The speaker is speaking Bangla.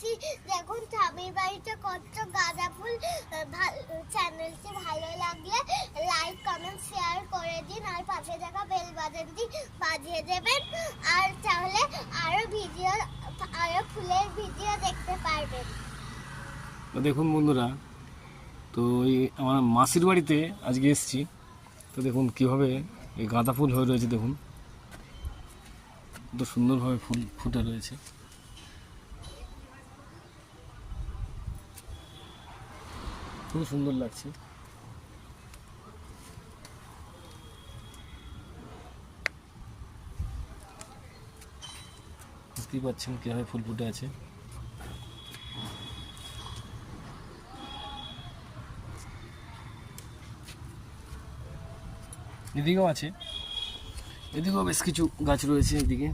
এসেছি। দেখুন স্বামীর বাড়িতে কত গাঁদা ফুল। চ্যানেলটি ভালো লাগলে লাইক কমেন্ট শেয়ার করে দিন, আর পাশে থাকা বেল বাটনটি বাজিয়ে দেবেন, আর তাহলে আরো ফুলের ভিডিও দেখতে পারবেন। তো দেখুন বন্ধুরা, তো এই আমার মাসির বাড়িতে আজকে এসেছি। তো দেখুন কীভাবে এই গাঁদা ফুল হয়ে রয়েছে, দেখুন কত সুন্দরভাবে ফুল ফুটে রয়েছে। খুব সুন্দর লাগছে। বুঝতেই পারছেন কীভাবে ফুল ফুটে আছে। এদিকেও আছে, এদিকেও বেশ কিছু গাছ রয়েছে এদিকে।